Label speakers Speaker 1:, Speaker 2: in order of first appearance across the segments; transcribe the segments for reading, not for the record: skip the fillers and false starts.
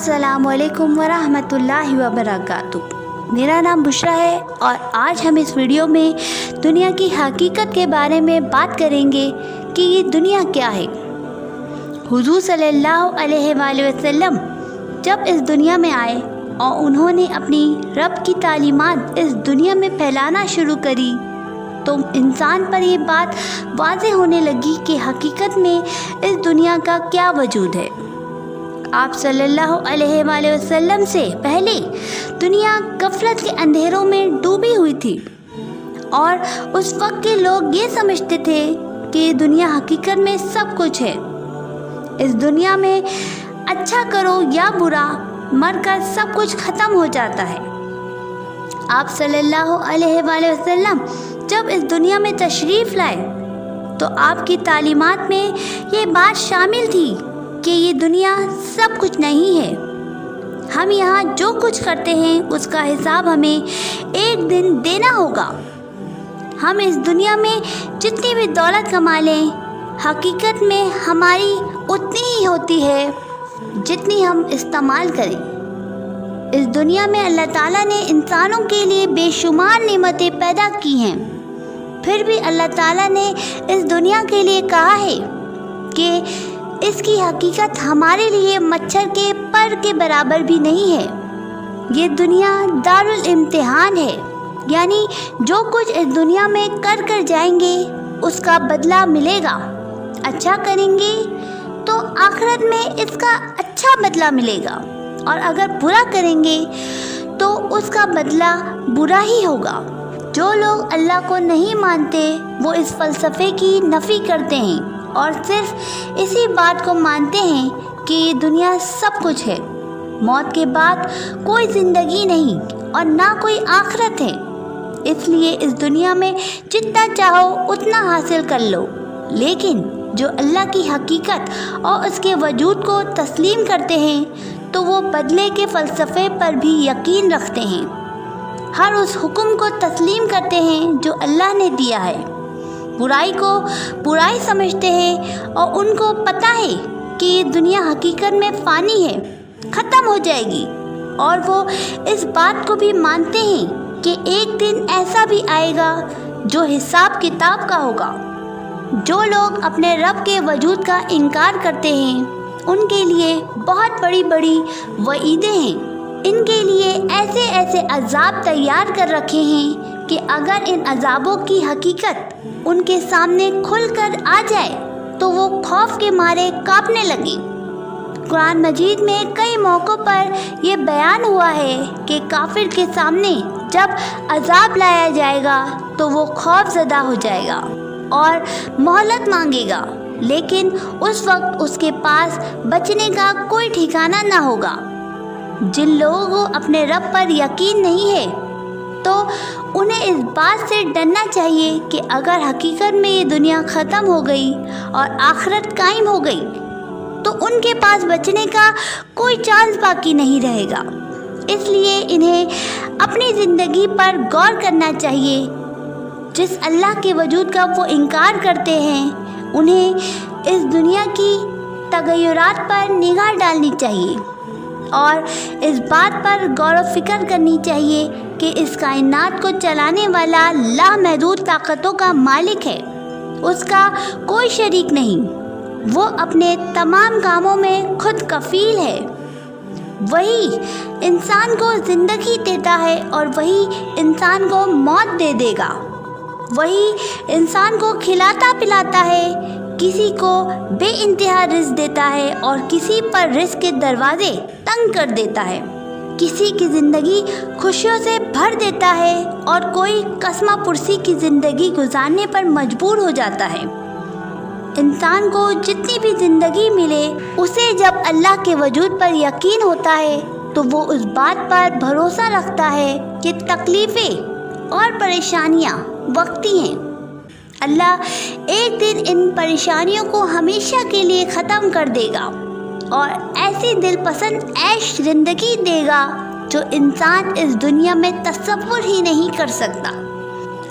Speaker 1: अस्सलाम वालेकुम वरहमतुल्लाहि वबरकातुहू। मेरा नाम बुशरा है और आज हम इस वीडियो में दुनिया की हकीकत के बारे में बात करेंगे कि ये दुनिया क्या है। हुजूर सल्लल्लाहु अलैहि वसल्लम जब इस दुनिया में आए और उन्होंने अपनी रब की तालीमात इस दुनिया में फैलाना शुरू करी तो इंसान पर ये बात वाज़ेह होने लगी कि हकीकत में इस दुनिया का क्या वजूद है। आप सल्लल्लाहु अलैहि वसल्लम से पहले दुनिया गफलत के अंधेरों में डूबी हुई थी और उस वक्त के लोग ये समझते थे कि दुनिया हकीकत में सब कुछ है। इस दुनिया में अच्छा करो या बुरा, मरकर सब कुछ ख़त्म हो जाता है। आप सल्लल्लाहु अलैहि वसल्लम जब इस दुनिया में तशरीफ़ लाए तो आपकी तालीमात में ये बात शामिल थी कि ये दुनिया सब कुछ नहीं है। हम यहाँ जो कुछ करते हैं उसका हिसाब हमें एक दिन देना होगा। हम इस दुनिया में जितनी भी दौलत कमा लें, हकीकत में हमारी उतनी ही होती है जितनी हम इस्तेमाल करें। इस दुनिया में अल्लाह ताला ने इंसानों के लिए बेशुमार नेमतें पैदा की हैं, फिर भी अल्लाह ताला ने इस दुनिया के लिए कहा है कि इसकी हकीकत हमारे लिए मच्छर के पर के बराबर भी नहीं है। ये दुनिया दारुल इम्तिहान है, यानी जो कुछ इस दुनिया में कर जाएंगे उसका बदला मिलेगा। अच्छा करेंगे तो आखिरत में इसका अच्छा बदला मिलेगा और अगर बुरा करेंगे तो उसका बदला बुरा ही होगा। जो लोग अल्लाह को नहीं मानते वो इस फ़लसफ़े की नफ़ी करते हैं और सिर्फ इसी बात को मानते हैं कि ये दुनिया सब कुछ है। मौत के बाद कोई ज़िंदगी नहीं और ना कोई आखिरत है, इसलिए इस दुनिया में जितना चाहो उतना हासिल कर लो। लेकिन जो अल्लाह की हकीकत और उसके वजूद को तस्लीम करते हैं तो वो बदले के फ़लसफ़े पर भी यकीन रखते हैं। हर उस हुक्म को तस्लीम करते हैं जो अल्लाह ने दिया है। बुराई को बुराई समझते हैं और उनको पता है कि ये दुनिया हकीकत में फ़ानी है, ख़त्म हो जाएगी। और वो इस बात को भी मानते हैं कि एक दिन ऐसा भी आएगा जो हिसाब किताब का होगा। जो लोग अपने रब के वजूद का इनकार करते हैं उनके लिए बहुत बड़ी बड़ी वईदें हैं। इनके लिए ऐसे ऐसे अज़ाब तैयार कर रखे हैं कि अगर इन अज़ाबों की हकीकत उनके सामने खुलकर आ जाए तो वो खौफ के मारे कांपने लगे। कुरान मजीद में कई मौक़ों पर यह बयान हुआ है कि काफिर के सामने जब अज़ाब लाया जाएगा तो वो खौफज़दा हो जाएगा और मोहलत मांगेगा, लेकिन उस वक्त उसके पास बचने का कोई ठिकाना ना होगा। जिन लोगों को अपने रब पर यकीन नहीं है तो उन्हें इस बात से डरना चाहिए कि अगर हकीकत में ये दुनिया ख़त्म हो गई और आखिरत कायम हो गई तो उनके पास बचने का कोई चांस बाकी नहीं रहेगा। इसलिए इन्हें अपनी ज़िंदगी पर गौर करना चाहिए। जिस अल्लाह के वजूद का वो इनकार करते हैं उन्हें इस दुनिया की तगय्युरात पर निगाह डालनी चाहिए और इस बात पर गौर व फिक्र करनी चाहिए कि इस कायनात को चलाने वाला लामहदूद ताकतों का मालिक है, उसका कोई शरीक नहीं। वो अपने तमाम कामों में खुद कफ़ील है। वही इंसान को ज़िंदगी देता है और वही इंसान को मौत दे देगा। वही इंसान को खिलाता पिलाता है, किसी को बेइंतहा रिज़्क़ देता है और किसी पर रिज़्क़ के दरवाज़े तंग कर देता है। किसी की ज़िंदगी खुशियों से भर देता है और कोई कसमा पुरसी की ज़िंदगी गुजारने पर मजबूर हो जाता है। इंसान को जितनी भी ज़िंदगी मिले उसे जब अल्लाह के वजूद पर यकीन होता है तो वो उस बात पर भरोसा रखता है कि तकलीफ़ें और परेशानियाँ वक्ती हैं। अल्लाह एक दिन इन परेशानियों को हमेशा के लिए ख़त्म कर देगा और ऐसी दिलपसंद ऐश ज़िंदगी देगा जो इंसान इस दुनिया में तसव्वुर ही नहीं कर सकता।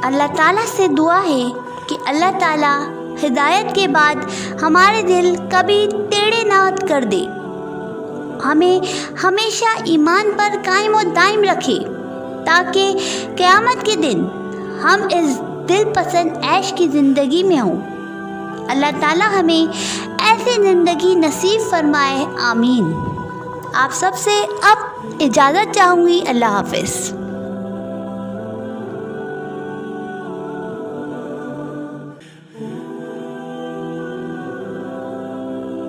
Speaker 1: अल्लाह ताला से दुआ है कि अल्लाह ताला हिदायत के बाद हमारे दिल कभी टेढ़े ना कर दे ہمیں ہمیشہ ایمان پر قائم و دائم رکھے تاکہ قیامت کے دن ہم اس دل پسند عیش کی زندگی میں ہوں۔ اللہ تعالیٰ ہمیں ایسی زندگی نصیب فرمائے، آمین۔ آپ سب سے اب اجازت چاہوں گی، اللہ حافظ۔